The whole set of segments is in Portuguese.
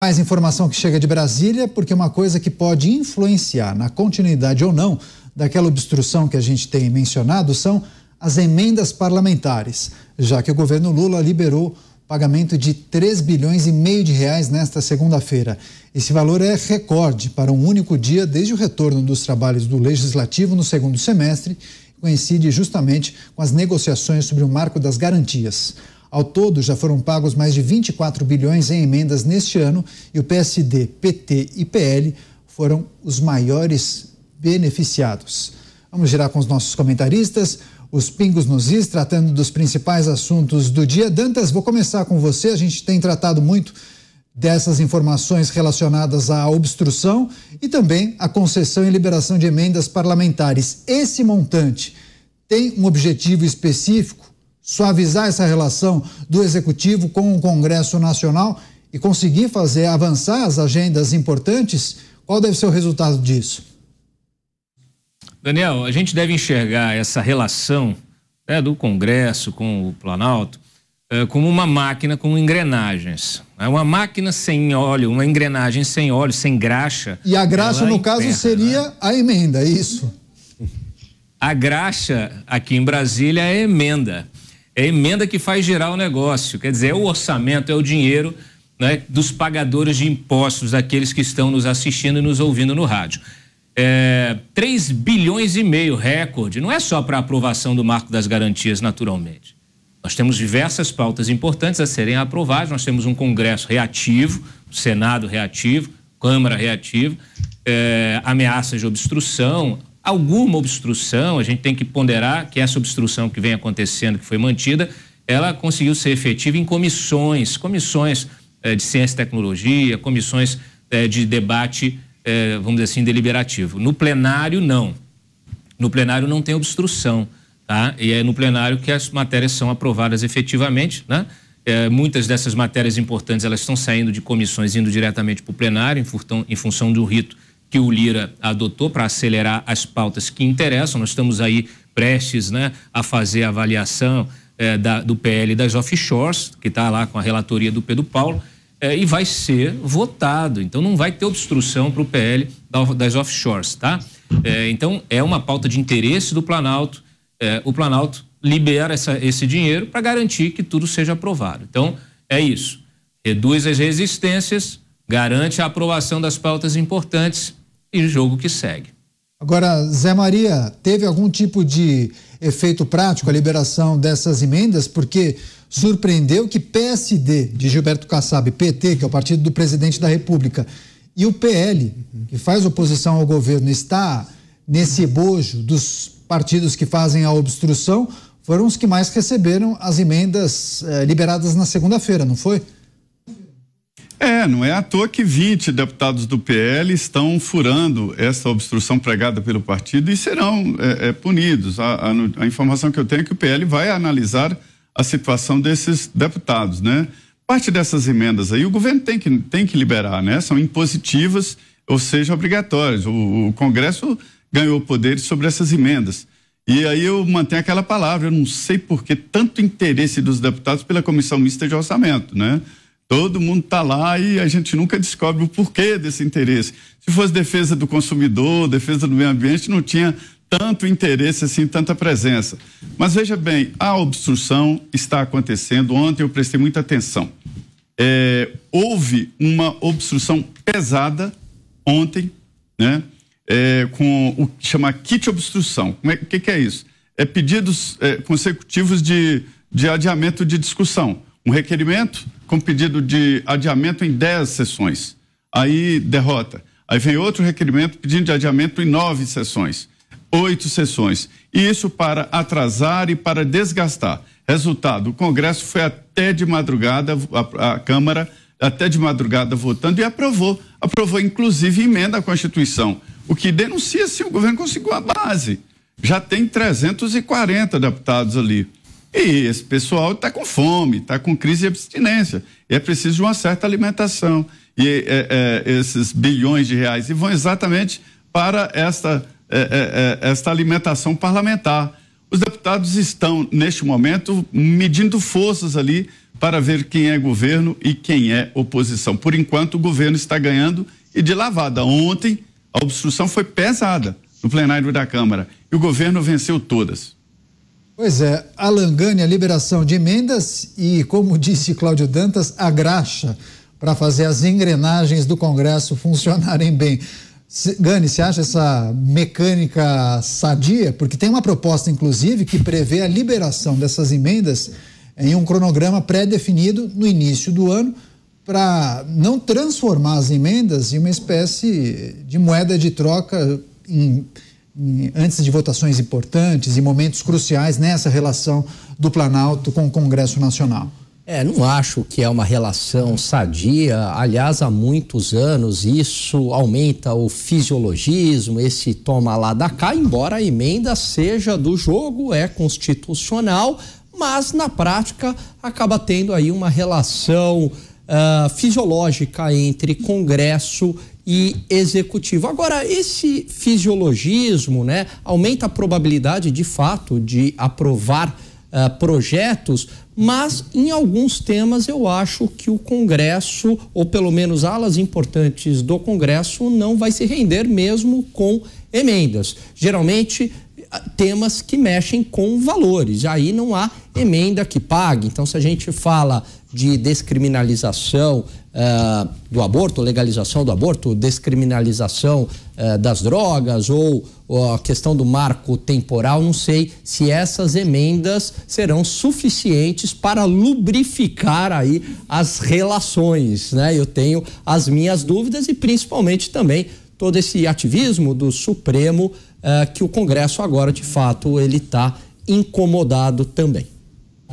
Mais informação que chega de Brasília, porque uma coisa que pode influenciar na continuidade ou não daquela obstrução que a gente tem mencionado são as emendas parlamentares, já que o governo Lula liberou o pagamento de 3,5 bilhões de reais nesta segunda-feira. Esse valor é recorde para um único dia desde o retorno dos trabalhos do Legislativo no segundo semestre, que coincide justamente com as negociações sobre o marco das garantias. Ao todo, já foram pagos mais de 24 bilhões em emendas neste ano e o PSD, PT e PL foram os maiores beneficiados. Vamos girar com os nossos comentaristas, os pingos nos is, tratando dos principais assuntos do dia. Dantas, vou começar com você. A gente tem tratado muito dessas informações relacionadas à obstrução e também à concessão e liberação de emendas parlamentares. Esse montante tem um objetivo específico? Suavizar essa relação do Executivo com o Congresso Nacional e conseguir fazer avançar as agendas importantes? Qual deve ser o resultado disso? Daniel, a gente deve enxergar essa relação do Congresso com o Planalto como uma máquina com engrenagens. Uma máquina sem óleo, uma engrenagem sem óleo, sem graxa. E a graxa, no caso, seria a emenda, é isso? A graxa aqui em Brasília é a emenda. É a emenda que faz girar o negócio, quer dizer, é o orçamento, é o dinheiro, né, dos pagadores de impostos, daqueles que estão nos assistindo e nos ouvindo no rádio. 3,5 bilhões, recorde, não é só para a aprovação do marco das garantias, naturalmente. Nós temos diversas pautas importantes a serem aprovadas, nós temos um Congresso reativo, Senado reativo, Câmara reativa, ameaças de obstrução, alguma obstrução, a gente tem que ponderar que essa obstrução que vem acontecendo, que foi mantida, ela conseguiu ser efetiva em comissões de ciência e tecnologia, comissões de debate, vamos dizer assim, deliberativo. No plenário, não. No plenário não tem obstrução, tá? E é no plenário que as matérias são aprovadas efetivamente, né? Muitas dessas matérias importantes, elas estão saindo de comissões, indo diretamente para o plenário, em função do rito que o Lira adotou para acelerar as pautas que interessam. Nós estamos aí prestes, né, a fazer a avaliação do PL das offshores, que está lá com a relatoria do Pedro Paulo, e vai ser votado. Então não vai ter obstrução para o PL das offshores, tá? Então é uma pauta de interesse do Planalto. O Planalto libera esse dinheiro para garantir que tudo seja aprovado. Então é isso. Reduz as resistências, garante a aprovação das pautas importantes e o jogo que segue. Agora, Zé Maria, teve algum tipo de efeito prático a liberação dessas emendas? Porque surpreendeu que PSD, de Gilberto Kassab, PT, que é o partido do presidente da República, e o PL, que faz oposição ao governo, está nesse bojo dos partidos que fazem a obstrução, foram os que mais receberam as emendas liberadas na segunda-feira, não foi? Não é à toa que 20 deputados do PL estão furando essa obstrução pregada pelo partido e serão punidos. A informação que eu tenho é que o PL vai analisar a situação desses deputados, né? Parte dessas emendas aí o governo tem que liberar, né? São impositivas, ou seja, obrigatórias. O Congresso ganhou poderes sobre essas emendas. E aí eu mantenho aquela palavra, eu não sei por que tanto interesse dos deputados pela Comissão Mista de Orçamento, né? Todo mundo está lá e a gente nunca descobre o porquê desse interesse. Se fosse defesa do consumidor, defesa do meio ambiente, não tinha tanto interesse assim, tanta presença. Mas veja bem, a obstrução está acontecendo. Ontem eu prestei muita atenção. Houve uma obstrução pesada ontem, né? Com o que chama kit obstrução. O que é isso? Pedidos consecutivos de adiamento de discussão. Um requerimento com pedido de adiamento em 10 sessões. Aí derrota. Aí vem outro requerimento pedindo de adiamento em 9 sessões. 8 sessões. E isso para atrasar e para desgastar. Resultado, o Congresso foi até de madrugada, a Câmara até de madrugada votando e aprovou. Aprovou inclusive emenda à Constituição. O que denuncia se o governo conseguiu a base. Já tem 340 deputados ali. E esse pessoal está com fome, está com crise de abstinência. E é preciso de uma certa alimentação. E esses bilhões de reais e vão exatamente para esta alimentação parlamentar. Os deputados estão, neste momento, medindo forças ali para ver quem é governo e quem é oposição. Por enquanto, o governo está ganhando e de lavada. Ontem, a obstrução foi pesada no plenário da Câmara e o governo venceu todas. Pois é, Alan Gani, a liberação de emendas e, como disse Cláudio Dantas, a graxa para fazer as engrenagens do Congresso funcionarem bem. Gani, você acha essa mecânica sadia? Porque tem uma proposta, inclusive, que prevê a liberação dessas emendas em um cronograma pré-definido no início do ano, para não transformar as emendas em uma espécie de moeda de troca antes de votações importantes e momentos cruciais nessa relação do Planalto com o Congresso Nacional. Não acho que é uma relação sadia. Aliás, há muitos anos isso aumenta o fisiologismo, esse toma lá da cá, embora a emenda seja do jogo, é constitucional, mas na prática acaba tendo aí uma relação fisiológica entre Congresso e Executivo. Agora, esse fisiologismo, né, aumenta a probabilidade de fato de aprovar projetos, mas em alguns temas eu acho que o Congresso, ou pelo menos alas importantes do Congresso, não vai se render mesmo com emendas. Geralmente temas que mexem com valores, aí não há emenda que pague. Então, se a gente fala de descriminalização do aborto, legalização do aborto, descriminalização das drogas ou a questão do marco temporal, não sei se essas emendas serão suficientes para lubrificar aí as relações, né? Eu tenho as minhas dúvidas e principalmente também todo esse ativismo do Supremo que o Congresso agora, de fato, ele está incomodado também.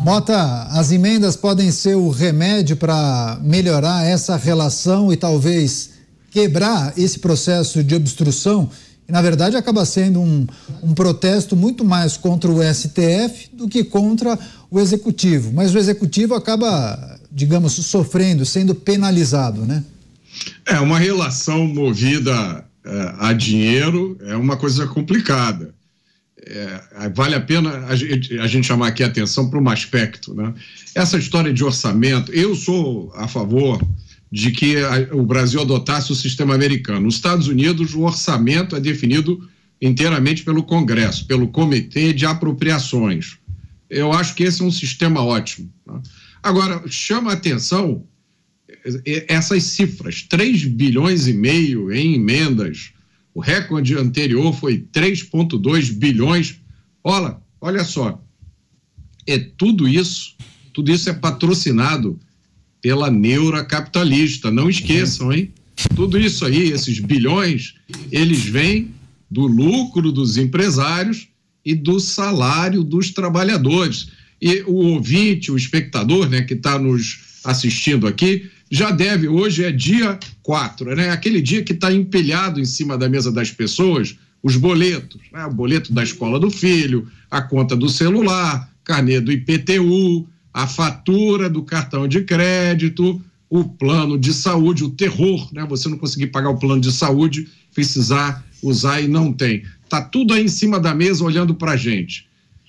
Mota, as emendas podem ser o remédio para melhorar essa relação e talvez quebrar esse processo de obstrução, que na verdade acaba sendo um protesto muito mais contra o STF do que contra o Executivo. Mas o Executivo acaba, digamos, sofrendo, sendo penalizado, né? É uma relação movida a dinheiro, é uma coisa complicada. Vale a pena a gente chamar aqui a atenção para um aspecto, né? Essa história de orçamento, eu sou a favor de que o Brasil adotasse o sistema americano. Nos Estados Unidos, o orçamento é definido inteiramente pelo Congresso, pelo Comitê de Apropriações. Eu acho que esse é um sistema ótimo, né? Agora, chama a atenção essas cifras, 3,5 bilhões em emendas. O recorde anterior foi 3,2 bilhões. Olha só, tudo isso é patrocinado pela neura capitalista. Não esqueçam, hein? Tudo isso aí, esses bilhões, eles vêm do lucro dos empresários e do salário dos trabalhadores. E o ouvinte, o espectador, né, que está nos assistindo aqui, já deve, hoje é dia 4, né? Aquele dia que está empilhado em cima da mesa das pessoas, os boletos, né? O boleto da escola do filho, a conta do celular, carnê do IPTU, a fatura do cartão de crédito, o plano de saúde, o terror, né? Você não conseguir pagar o plano de saúde, precisar usar e não tem. Tá tudo aí em cima da mesa olhando pra gente.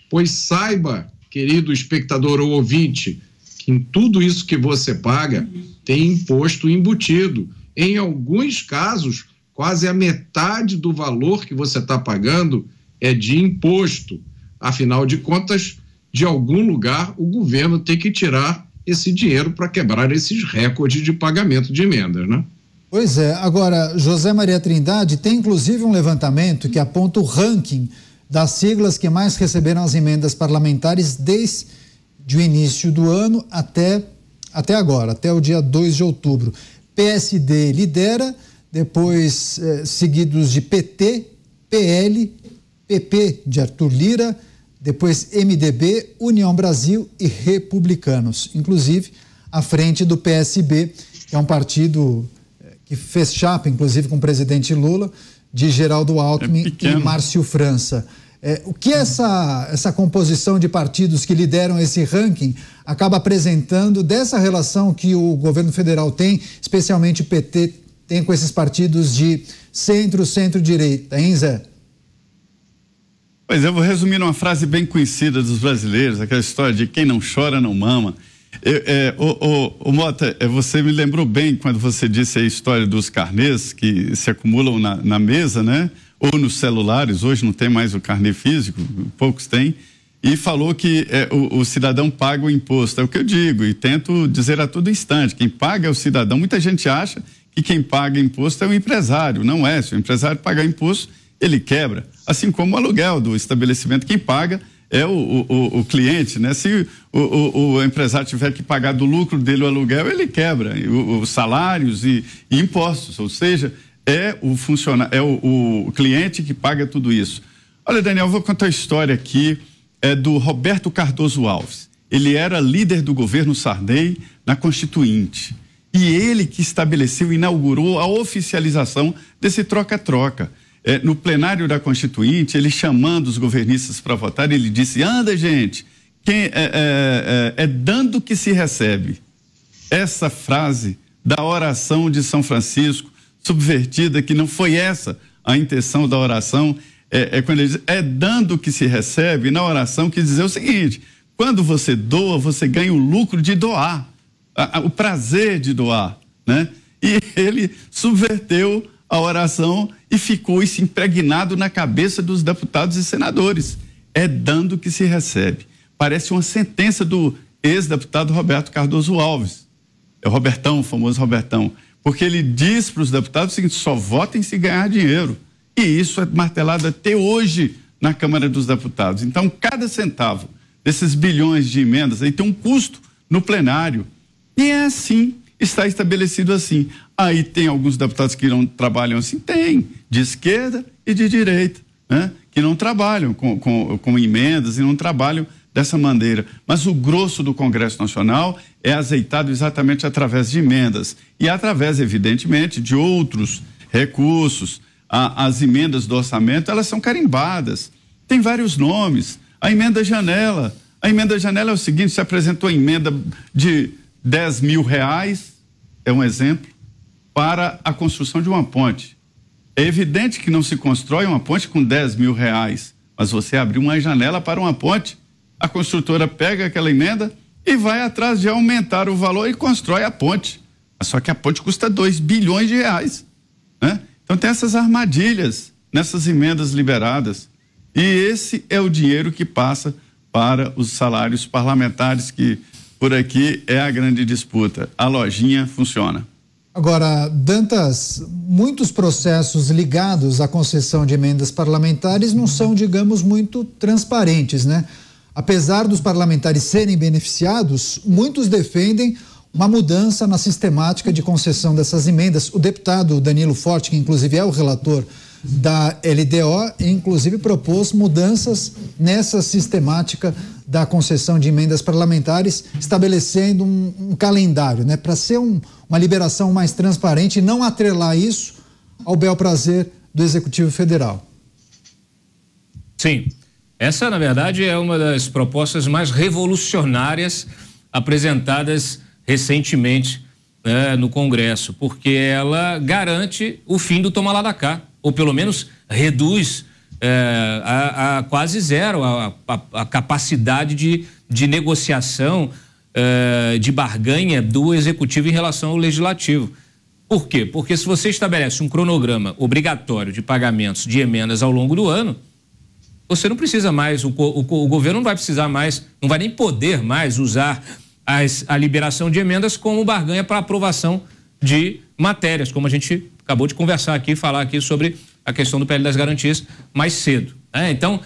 Pois saiba, querido espectador ou ouvinte, que em tudo isso que você paga tem imposto embutido. Em alguns casos, quase a metade do valor que você está pagando é de imposto. Afinal de contas, de algum lugar, o governo tem que tirar esse dinheiro para quebrar esses recordes de pagamento de emendas, né? Pois é. Agora, José Maria Trindade, tem inclusive um levantamento que aponta o ranking das siglas que mais receberam as emendas parlamentares desde o início do ano até agora, até o dia 2 de outubro. PSD lidera, depois seguidos de PT, PL, PP de Arthur Lira, depois MDB, União Brasil e Republicanos, inclusive à frente do PSB, que é um partido que fez chapa, inclusive, com o presidente Lula, de Geraldo Alckmin e Márcio França. O que essa composição de partidos que lideram esse ranking acaba apresentando dessa relação que o governo federal tem, especialmente o PT, tem com esses partidos de centro-direita, hein, Zé? Pois eu vou resumir numa frase bem conhecida dos brasileiros, aquela história de quem não chora não mama. Mota, você me lembrou bem quando você disse a história dos carnês que se acumulam na mesa, né? Ou nos celulares, hoje não tem mais o carnê físico, poucos têm, e falou que o cidadão paga o imposto. É o que eu digo e tento dizer a todo instante, quem paga é o cidadão. Muita gente acha que quem paga imposto é o empresário, não é. Se o empresário pagar imposto, ele quebra. Assim como o aluguel do estabelecimento, quem paga é o cliente, né? Se o empresário tiver que pagar do lucro dele o aluguel, ele quebra os salários e impostos, ou seja, é o cliente que paga tudo isso. Olha, Daniel, vou contar a história aqui do Roberto Cardoso Alves. Ele era líder do governo Sarney na Constituinte. E ele que estabeleceu e inaugurou a oficialização desse troca-troca. No plenário da Constituinte, ele chamando os governistas para votar, ele disse: anda, gente, é dando que se recebe. Essa frase da oração de São Francisco, subvertida, que não foi essa a intenção da oração, quando ele diz, é dando que se recebe, na oração quis dizer o seguinte: quando você doa, você ganha o lucro de doar, o prazer de doar, né? E ele subverteu a oração e ficou isso impregnado na cabeça dos deputados e senadores. É dando que se recebe. Parece uma sentença do ex-deputado Roberto Cardoso Alves. É o Robertão, o famoso Robertão. Porque ele diz para os deputados o seguinte: só votem se ganhar dinheiro. E isso é martelado até hoje na Câmara dos Deputados. Então, cada centavo desses bilhões de emendas aí tem um custo no plenário. E é assim, está estabelecido assim. Aí tem alguns deputados que não trabalham assim? Tem, de esquerda e de direita, né? Que não trabalham com emendas e não trabalham dessa maneira. Mas o grosso do Congresso Nacional é azeitado exatamente através de emendas e através, evidentemente, de outros recursos. As emendas do orçamento, elas são carimbadas. Tem vários nomes. A emenda janela. A emenda janela é o seguinte: se apresentou a emenda de R$10 mil, é um exemplo, para a construção de uma ponte. É evidente que não se constrói uma ponte com R$10 mil, mas você abriu uma janela para uma ponte, a construtora pega aquela emenda e vai atrás de aumentar o valor e constrói a ponte. Só que a ponte custa R$2 bilhões, né? Então tem essas armadilhas nessas emendas liberadas. E esse é o dinheiro que passa para os salários parlamentares, que por aqui é a grande disputa. A lojinha funciona. Agora, Dantas, muitos processos ligados à concessão de emendas parlamentares não são, digamos, muito transparentes, né? Apesar dos parlamentares serem beneficiados, muitos defendem uma mudança na sistemática de concessão dessas emendas. O deputado Danilo Forte, que inclusive é o relator da LDO, inclusive propôs mudanças nessa sistemática da concessão de emendas parlamentares, estabelecendo um calendário, né, para ser uma liberação mais transparente e não atrelar isso ao bel prazer do Executivo Federal. Sim, essa na verdade é uma das propostas mais revolucionárias apresentadas recentemente, né, no Congresso, porque ela garante o fim do toma lá da cá, ou pelo menos reduz a quase zero a capacidade de negociação, de barganha do Executivo em relação ao Legislativo. Por quê? Porque se você estabelece um cronograma obrigatório de pagamentos de emendas ao longo do ano, você não precisa mais, o governo não vai precisar mais, não vai nem poder mais usar a liberação de emendas como barganha para aprovação de matérias, como a gente acabou de conversar aqui, falar aqui sobre a questão do PL das garantias mais cedo, né? Então,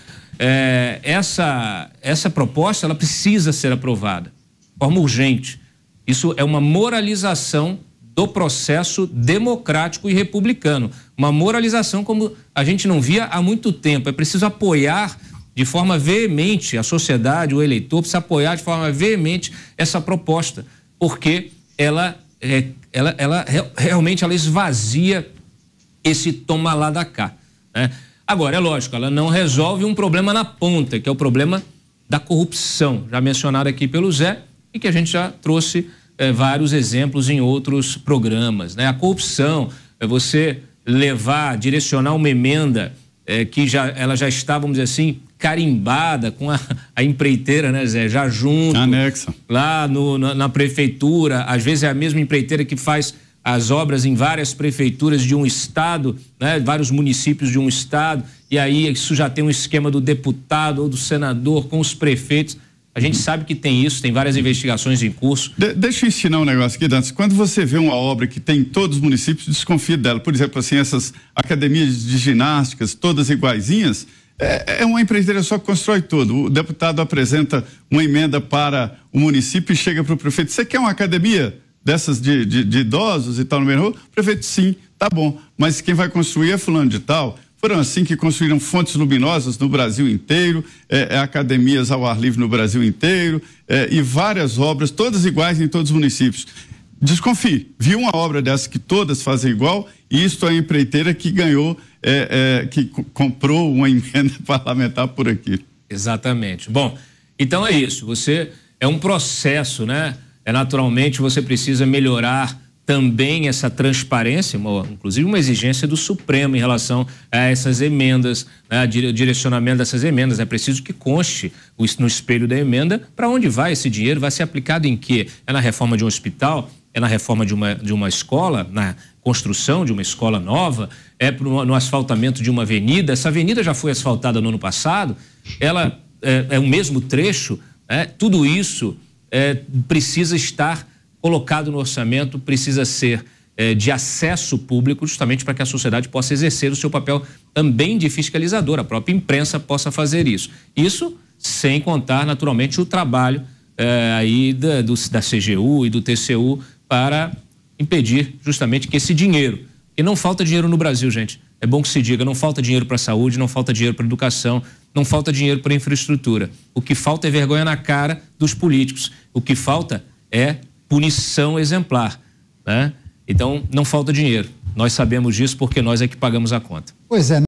essa proposta, ela precisa ser aprovada de forma urgente. Isso é uma moralização do processo democrático e republicano, uma moralização como a gente não via há muito tempo. É preciso apoiar de forma veemente, a sociedade, o eleitor precisa apoiar de forma veemente essa proposta, porque ela realmente esvazia esse toma lá da cá, né? Agora, é lógico, ela não resolve um problema na ponta, que é o problema da corrupção, já mencionado aqui pelo Zé, e que a gente já trouxe vários exemplos em outros programas, né? A corrupção é você direcionar uma emenda que ela já está, vamos dizer assim, carimbada com a empreiteira, né, Zé? Já junto. Anexa. Lá na prefeitura. Às vezes é a mesma empreiteira que faz as obras em várias prefeituras de um estado, né? Vários municípios de um estado. E aí isso já tem um esquema do deputado ou do senador com os prefeitos. A gente sabe que tem isso, tem várias investigações em curso. Deixa eu ensinar um negócio aqui, Dantas. Quando você vê uma obra que tem em todos os municípios, desconfia dela. Por exemplo, assim, essas academias de ginásticas, todas iguaizinhas, é uma empreiteira só que constrói tudo. O deputado apresenta uma emenda para o município e chega para o prefeito. Você quer uma academia dessas de idosos e tal no meio? O prefeito, sim, tá bom. Mas quem vai construir é fulano de tal. Foram assim que construíram fontes luminosas no Brasil inteiro, academias ao ar livre no Brasil inteiro, e várias obras, todas iguais em todos os municípios. Desconfie, viu uma obra dessa que todas fazem igual, e isto é a empreiteira que ganhou, que comprou uma emenda parlamentar por aqui. Exatamente. Bom, então é isso, é um processo, né? Naturalmente você precisa melhorar também essa transparência, inclusive uma exigência do Supremo em relação a essas emendas, né, o direcionamento dessas emendas. É preciso que conste no espelho da emenda para onde vai esse dinheiro, vai ser aplicado em quê? É na reforma de um hospital? É na reforma de uma escola? Na construção de uma escola nova? É no asfaltamento de uma avenida? Essa avenida já foi asfaltada no ano passado? Ela é o mesmo trecho? Tudo isso precisa estar colocado no orçamento, precisa ser de acesso público, justamente para que a sociedade possa exercer o seu papel também de fiscalizador, a própria imprensa possa fazer isso. Isso sem contar, naturalmente, o trabalho aí da CGU e do TCU para impedir justamente que esse dinheiro, e não falta dinheiro no Brasil, gente, é bom que se diga, não falta dinheiro para a saúde, não falta dinheiro para a educação, não falta dinheiro para a infraestrutura. O que falta é vergonha na cara dos políticos. O que falta é punição exemplar, né? Então, não falta dinheiro. Nós sabemos disso porque nós é que pagamos a conta. Pois é.